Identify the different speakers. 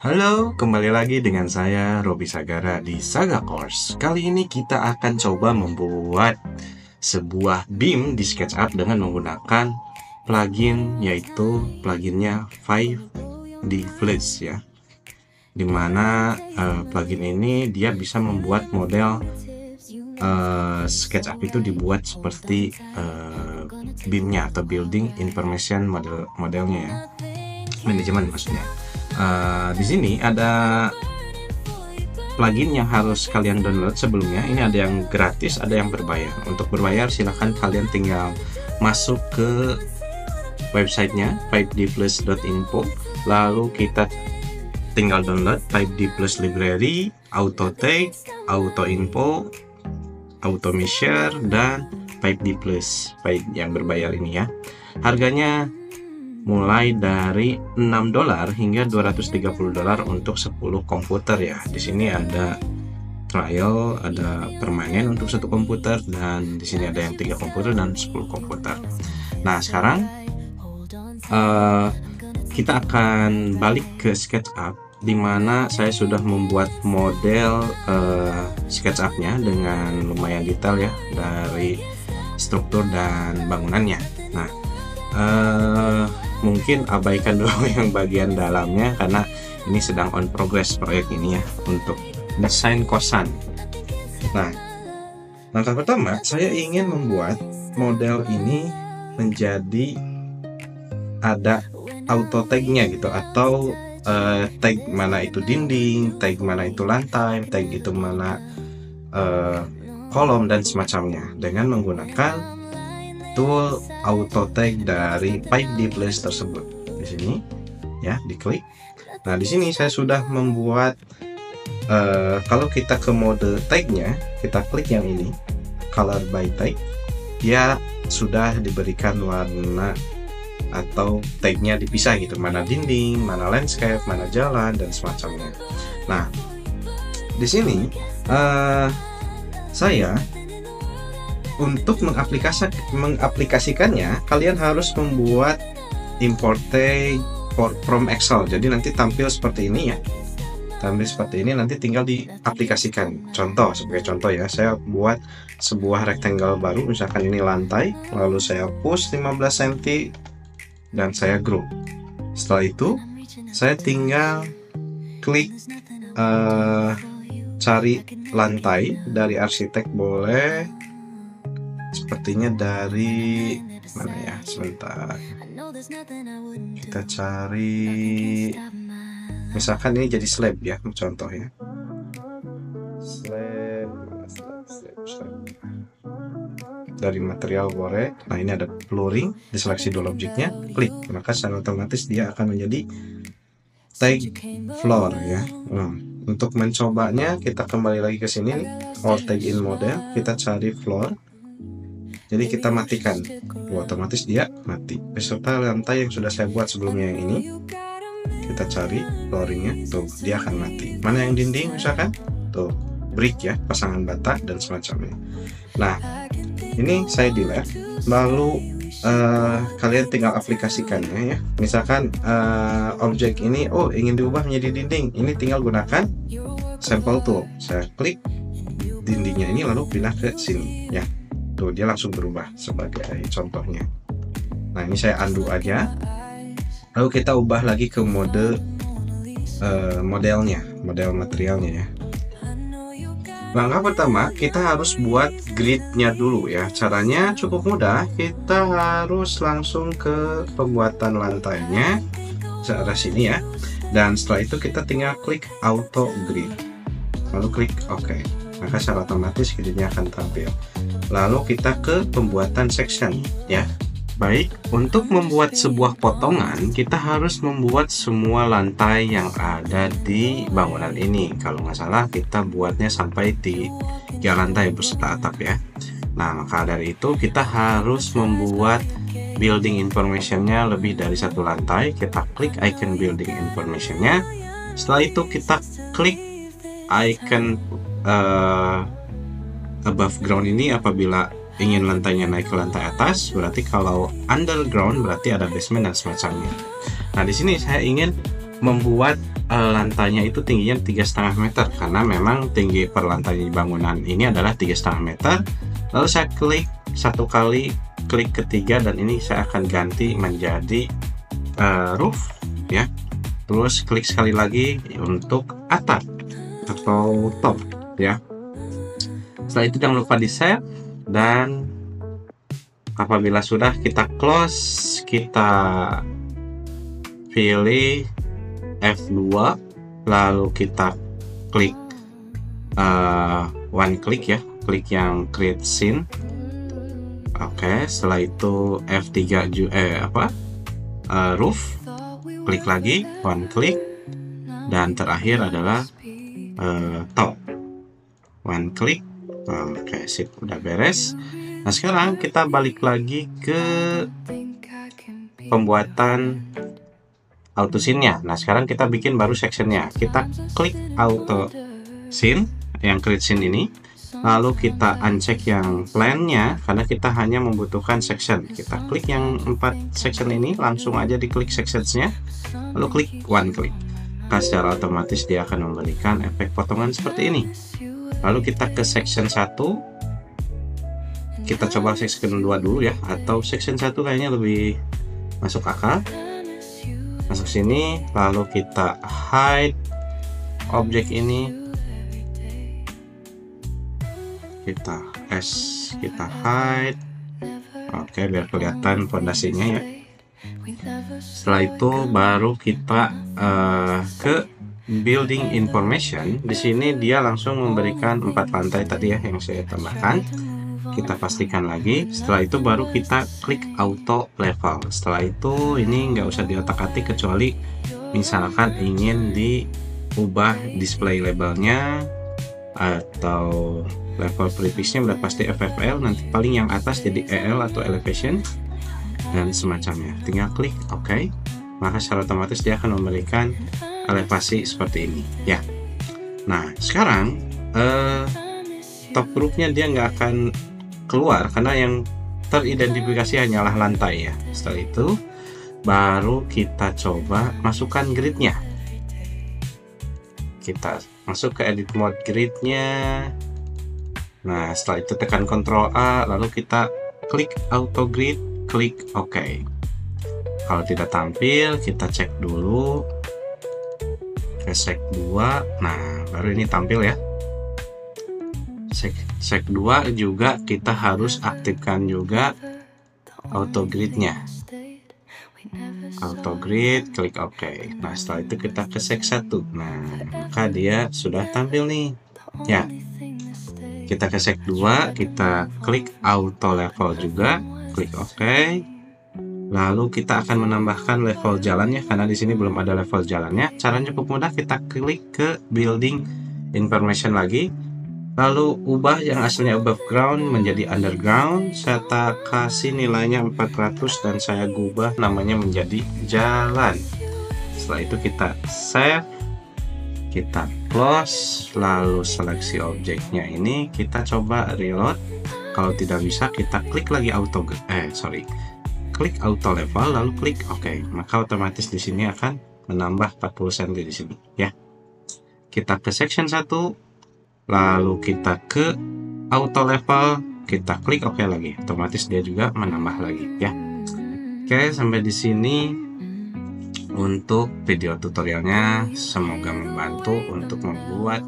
Speaker 1: Halo, kembali lagi dengan saya Robi Sagara di Saga Course. Kali ini kita akan coba membuat sebuah BIM di SketchUp dengan menggunakan plugin, yaitu pluginnya 5D Flash ya. Dimana plugin ini dia bisa membuat model SketchUp itu dibuat seperti BIM-nya atau Building Information modelnya ya. Manajemen maksudnya. Di sini ada plugin yang harus kalian download sebelumnya. Ini ada yang gratis, ada yang berbayar. Untuk berbayar silahkan kalian tinggal masuk ke websitenya 5dplus.info, lalu kita tinggal download 5D Plus Library, Auto Tag, Auto Info, Auto Measure, dan 5D Plus yang berbayar ini ya. Harganya mulai dari $6 hingga $230 untuk 10 komputer ya. Di sini ada trial, ada permanen untuk 1 komputer, dan di sini ada yang 3 komputer dan 10 komputer. Nah, sekarang kita akan balik ke SketchUp, dimana saya sudah membuat model SketchUp-nya dengan lumayan detail ya, dari struktur dan bangunannya. Nah, mungkin abaikan dulu yang bagian dalamnya karena ini sedang on progress proyek ini ya, untuk desain kosan. Nah, langkah pertama saya ingin membuat model ini menjadi ada auto tagnya gitu, atau tag mana itu dinding, tag mana itu lantai, tag itu mana kolom dan semacamnya, dengan menggunakan tool auto tag dari 5D Plus tersebut. Di sini ya, diklik. Nah, di sini saya sudah membuat kalau kita ke mode tagnya, kita klik yang ini, color by tag, dia sudah diberikan warna atau tagnya dipisah gitu, mana dinding, mana landscape, mana jalan dan semacamnya. Nah, di sini saya untuk mengaplikasikannya, kalian harus membuat import tag from Excel. Jadi nanti tampil seperti ini ya. Tampil seperti ini, nanti tinggal diaplikasikan. Contoh, sebagai contoh ya, saya buat sebuah rectangle baru, misalkan ini lantai, lalu saya push 15 cm dan saya group. Setelah itu, saya tinggal klik cari lantai dari arsitek boleh. Sepertinya dari mana ya, sebentar, kita cari misalkan ini jadi slab ya, contoh ya, slab. Dari material boleh. Nah, ini ada flooring, diseleksi dulu objeknya, klik, maka secara otomatis dia akan menjadi tag floor ya. Untuk mencobanya kita kembali lagi ke sini nih, all tag in model, kita cari floor. Jadi kita matikan, otomatis dia mati beserta lantai yang sudah saya buat sebelumnya yang ini. Kita cari flooringnya, tuh dia akan mati. Mana yang dinding misalkan, tuh brick ya, pasangan bata dan semacamnya. Nah, ini saya delete, lalu kalian tinggal aplikasikannya ya. Misalkan objek ini ingin diubah menjadi dinding, ini tinggal gunakan sample tool, saya klik dindingnya ini lalu pindah ke sini ya. Tuh, dia langsung berubah sebagai contohnya. Nah, ini saya undo aja, lalu kita ubah lagi ke mode modelnya, model materialnya ya. Langkah pertama, kita harus buat gridnya dulu ya. Caranya cukup mudah, kita harus langsung ke pembuatan lantainya ke arah sini ya, dan setelah itu kita tinggal klik auto grid, lalu klik OK, maka secara otomatis gridnya akan tampil. Lalu kita ke pembuatan section ya. Baik, untuk membuat sebuah potongan kita harus membuat semua lantai yang ada di bangunan ini. Kalau nggak salah kita buatnya sampai 3 lantai beserta atap ya. Nah, maka dari itu kita harus membuat building informationnya lebih dari 1 lantai. Kita klik icon building informationnya. Setelah itu kita klik icon above ground ini apabila ingin lantainya naik ke lantai atas, berarti kalau underground berarti ada basement dan semacamnya. Nah, di sini saya ingin membuat lantainya itu tingginya 3,5 meter, karena memang tinggi per lantai bangunan ini adalah 3,5 meter. Lalu saya klik satu kali, klik ketiga, dan ini saya akan ganti menjadi roof ya. Terus klik sekali lagi untuk atap atau top ya. Setelah itu jangan lupa di save, dan apabila sudah kita close, kita pilih F2, lalu kita klik one click ya, klik yang create scene. Oke, setelah itu F3 roof, klik lagi one click, dan terakhir adalah top, one click. Oke, sip, udah beres. Nah, sekarang kita balik lagi ke pembuatan auto scene-nya. Nah, sekarang kita bikin baru sectionnya. Kita klik auto scene yang create scene ini, lalu kita uncheck yang plan-nya karena kita hanya membutuhkan section. Kita klik yang 4 section ini, langsung aja diklik sections-nya, lalu klik one click. Maka secara otomatis dia akan memberikan efek potongan seperti ini. Lalu kita ke section 1, kita coba section 2 dulu ya, atau section 1 kayaknya lebih masuk akal. Masuk sini, lalu kita hide objek ini, kita hide. Oke, biar kelihatan fondasinya ya. Setelah itu baru kita ke building information. Di sini dia langsung memberikan 4 lantai tadi ya yang saya tambahkan. Kita pastikan lagi. Setelah itu baru kita klik auto level. Setelah itu ini nggak usah diotak-atik, kecuali misalkan ingin diubah display labelnya atau level prefixnya, udah pasti FFL, nanti paling yang atas jadi EL atau elevation dan semacamnya. Tinggal klik OK, maka secara otomatis dia akan memberikan elevasi seperti ini ya. Nah, sekarang top groupnya dia nggak akan keluar karena yang teridentifikasi hanyalah lantai ya. Setelah itu baru kita coba masukkan gridnya. Kita masuk ke edit mode gridnya. Nah, setelah itu tekan Ctrl A, lalu kita klik auto grid, klik OK. Kalau tidak tampil, kita cek dulu ke sek 2. Nah, baru ini tampil ya. Sek 2 juga kita harus aktifkan juga auto gridnya. Auto grid, klik OK. Nah, setelah itu kita ke sek 1. Nah, maka dia sudah tampil nih ya. Kita ke sek 2, kita klik auto level juga, klik OK. Lalu kita akan menambahkan level jalannya karena di sini belum ada level jalannya. Caranya cukup mudah, kita klik ke building information lagi, lalu ubah yang aslinya above ground menjadi underground. Saya kasih nilainya 400 dan saya gubah namanya menjadi jalan. Setelah itu kita save, kita close, lalu seleksi objeknya ini, kita coba reload. Kalau tidak bisa, kita klik lagi klik auto level, lalu klik OK. Maka otomatis di sini akan menambah 40 cm di sini ya. Kita ke section 1, lalu kita ke auto level, kita klik OK lagi. Otomatis dia juga menambah lagi ya. Oke, sampai di sini untuk video tutorialnya. Semoga membantu untuk membuat